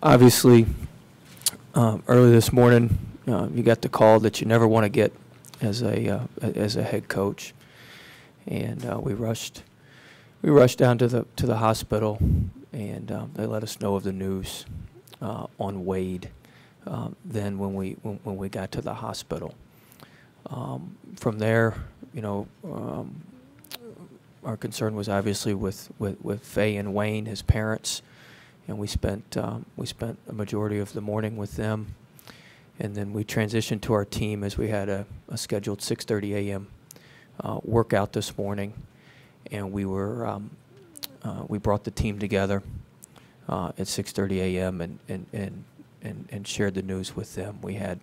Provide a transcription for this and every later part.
Obviously, early this morning, you got the call that you never want to get as a head coach, and we rushed down to the hospital, and they let us know of the news on Wayde. Then when we got to the hospital, from there, our concern was obviously with Faye and Wayne, his parents, and we spent a majority of the morning with them, and then we transitioned to our team as we had a scheduled 6:30 a.m. Workout this morning, and we brought the team together at 6:30 a.m. and shared the news with them. We had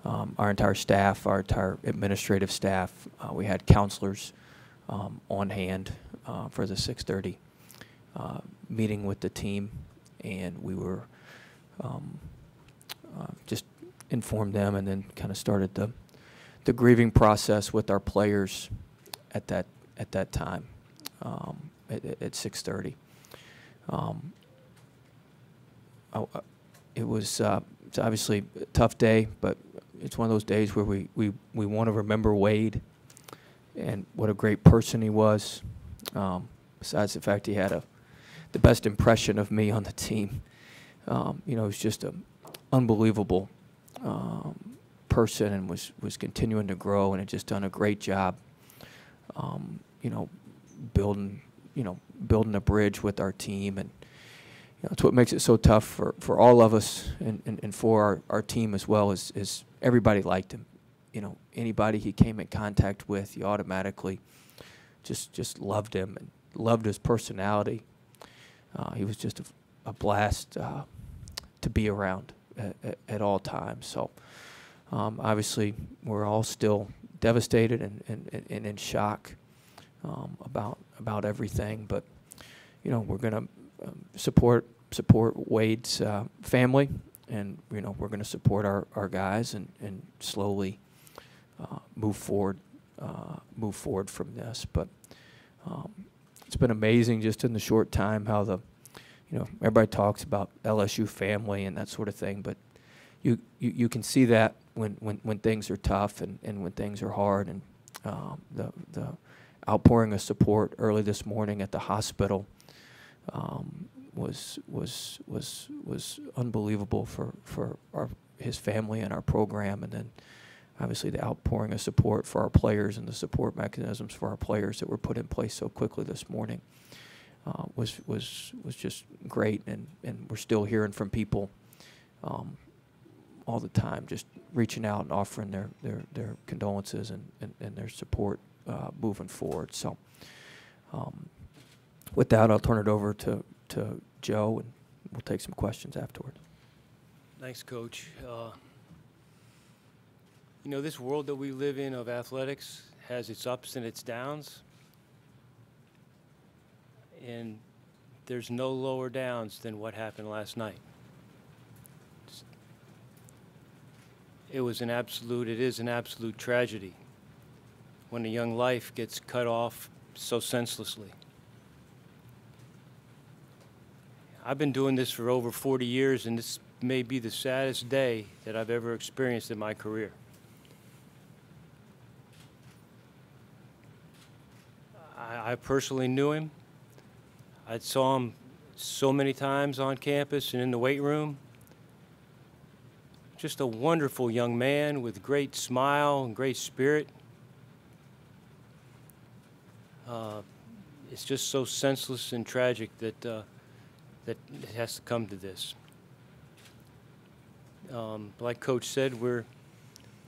our entire staff, our entire administrative staff. We had counselors on hand for the 6:30 meeting with the team, and we were just informed them, and then kind of started the grieving process with our players at that time at 6:30. It was it's obviously a tough day, but it's one of those days where we want to remember Wayde and what a great person he was. Besides the fact he had the best impression of me on the team, he was just an unbelievable person, and was continuing to grow, and had just done a great job, building a bridge with our team. And that's what makes it so tough for all of us, and for our team as well, is everybody liked him. Anybody he came in contact with, you automatically just loved him and loved his personality. He was just a blast to be around at all times. So obviously we're all still devastated and in shock about everything, but we're going to support Wayde's family, and we're going to support our guys and slowly move forward from this. But it's been amazing just in the short time how everybody talks about LSU family and that sort of thing, but you can see that when things are tough and when things are hard, and the outpouring of support early this morning at the hospital was unbelievable for his family and our program, and then obviously the outpouring of support for our players and the support mechanisms for our players that were put in place so quickly this morning was just great, and we're still hearing from people all the time, just reaching out and offering their condolences and their support moving forward. So with that, I'll turn it over to Joe, and we'll take some questions afterward. Thanks, Coach. This world that we live in of athletics has its ups and its downs, and there's no lower downs than what happened last night. It is an absolute tragedy when a young life gets cut off so senselessly. I've been doing this for over 40 years, and this may be the saddest day that I've ever experienced in my career. I personally knew him. I saw him so many times on campus and in the weight room. Just a wonderful young man with great smile and great spirit. It's just so senseless and tragic that it has to come to this. Like Coach said, we're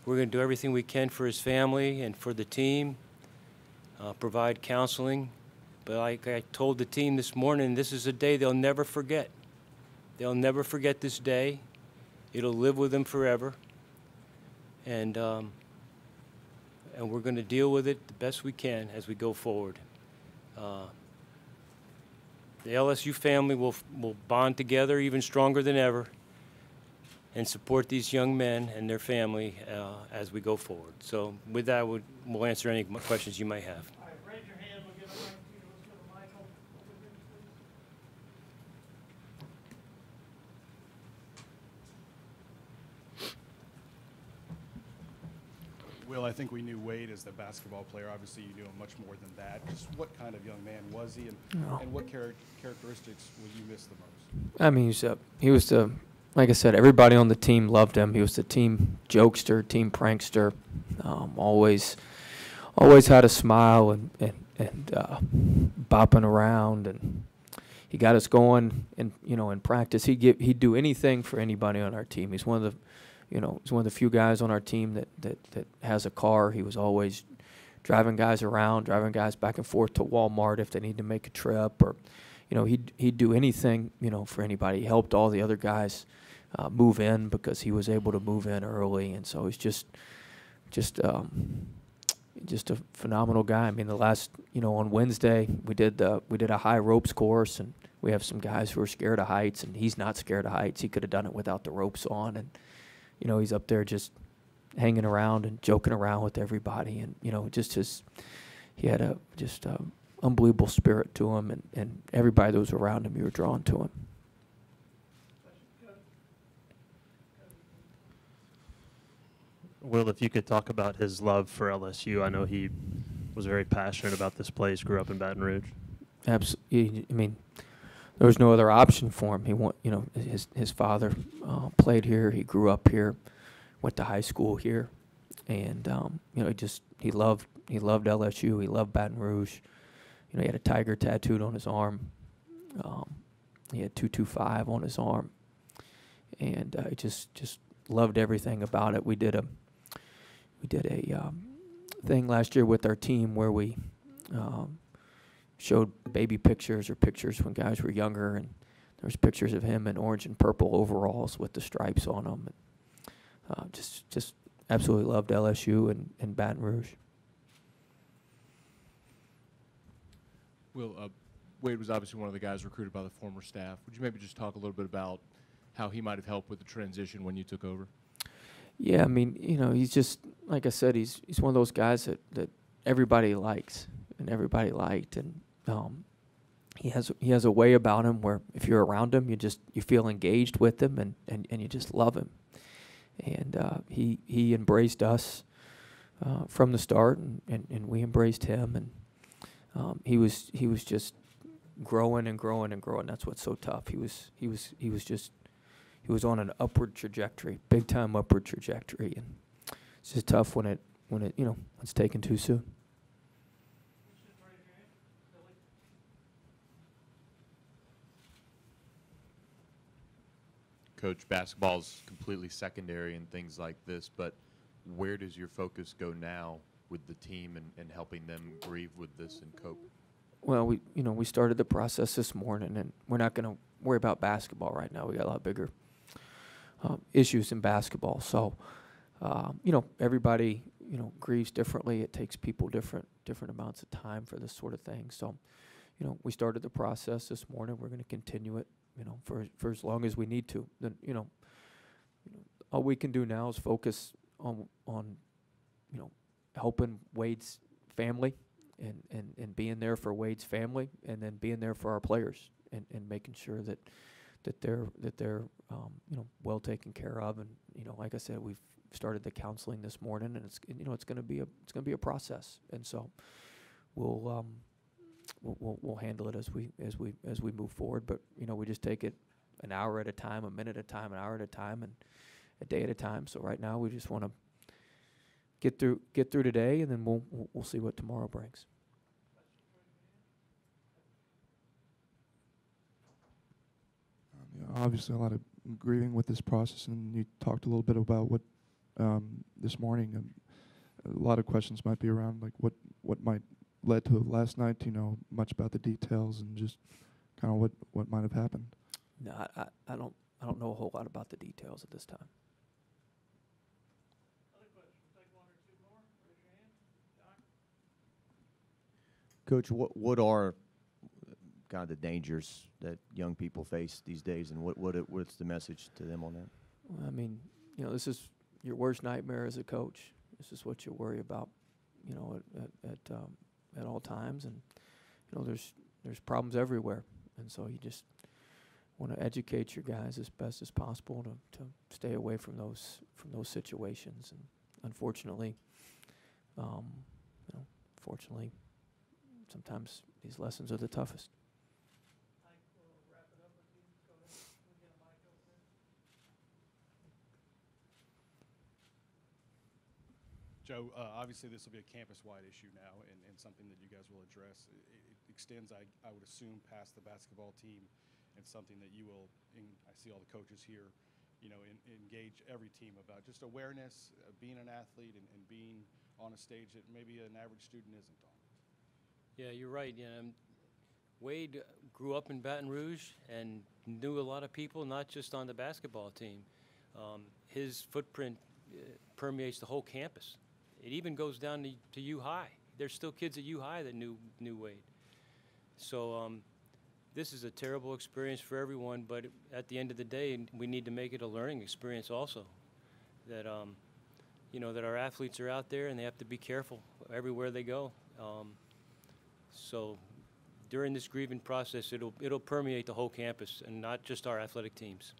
going to do everything we can for his family and for the team, provide counseling. But like I told the team this morning, this is a day they'll never forget. They'll never forget this day. It'll live with them forever. And we're going to deal with it the best we can as we go forward. The LSU family will bond together even stronger than ever and support these young men and their family as we go forward. So with that, we'll answer any questions you might have. All right, raise your hand. We'll give a mic to you. Let's go to Michael. I think we knew Wayde as the basketball player. Obviously, you knew him much more than that. Just what kind of young man was he, and what characteristics will you miss the most? I mean, he was the, like I said, everybody on the team loved him. He was the team jokester, team prankster. Always had a smile and bopping around, and he got us going. And in practice, he'd do anything for anybody on our team. He's one of the few guys on our team that has a car. He was always driving guys around, driving guys back and forth to Walmart if they need to make a trip, or he'd do anything for anybody. He helped all the other guys move in because he was able to move in early, and so he's just a phenomenal guy. I mean, the last on Wednesday we did a high ropes course, and we have some guys who are scared of heights, and he's not scared of heights. He could have done it without the ropes on, and he's up there just hanging around and joking around with everybody, and he had a unbelievable spirit to him, and everybody that was around him, you were drawn to him. Will, if you could talk about his love for LSU. I know he was very passionate about this place, grew up in Baton Rouge. Absolutely. I mean, there was no other option for him. His father played here. He grew up here, went to high school here, and he loved LSU. He loved Baton Rouge. He had a tiger tattooed on his arm. He had 225 on his arm, and he just loved everything about it. We did a thing last year with our team where we showed baby pictures or pictures when guys were younger, and there was pictures of him in orange and purple overalls with the stripes on them. And, just absolutely loved LSU and Baton Rouge. Will, Wayde was obviously one of the guys recruited by the former staff. Would you maybe just talk a little bit about how he might have helped with the transition when you took over? Yeah, I mean, he's just, like I said, he's one of those guys that everybody likes and everybody liked, and he has a way about him where if you're around him, you feel engaged with him, and you just love him. And he embraced us from the start, and we embraced him, and he was just growing and growing and growing. That's what's so tough. He was on an upward trajectory, big time upward trajectory, and it's just tough when it's taken too soon. Coach, basketball's completely secondary and things like this, but where does your focus go now with the team and helping them grieve with this and cope? Well, we started the process this morning, and we're not going to worry about basketball right now. We got a lot bigger issues in basketball. So, everybody, grieves differently. It takes people different amounts of time for this sort of thing. So, we started the process this morning. We're going to continue it, for as long as we need to. Then, all we can do now is focus on helping Wayde's family and being there for Wayde's family, and then being there for our players and making sure that they're well taken care of. And like I said, we've started the counseling this morning, and it's going to be a process, and so we'll handle it as we move forward. But we just take it an hour at a time, a minute at a time, an hour at a time, and a day at a time. So right now we just want to get through today, and then we'll see what tomorrow brings. Obviously, a lot of grieving with this process, and you talked a little bit about what this morning. A lot of questions might be around like what might led to last night. Much about the details and just kind of what might have happened. No, I don't know a whole lot about the details at this time. Coach, what are kind of the dangers that young people face these days, and what's the message to them on that? Well, I mean, this is your worst nightmare as a coach. This is what you worry about, at all times, and there's problems everywhere, and so you just want to educate your guys as best as possible to stay away from those situations. And unfortunately, You know, fortunately, sometimes these lessons are the toughest. Joe, obviously this will be a campus-wide issue now and something that you guys will address. It extends, I would assume, past the basketball team and something that you will, I see all the coaches here, you know, engage every team about just awareness, being an athlete and being on a stage that maybe an average student isn't on. Yeah, you're right. Wayde grew up in Baton Rouge and knew a lot of people, not just on the basketball team. His footprint permeates the whole campus. It even goes down to U High. There's still kids at U High that knew Wayde. So this is a terrible experience for everyone, but at the end of the day, we need to make it a learning experience also. That you know, that our athletes are out there and they have to be careful everywhere they go. So during this grieving process, it'll permeate the whole campus and not just our athletic teams.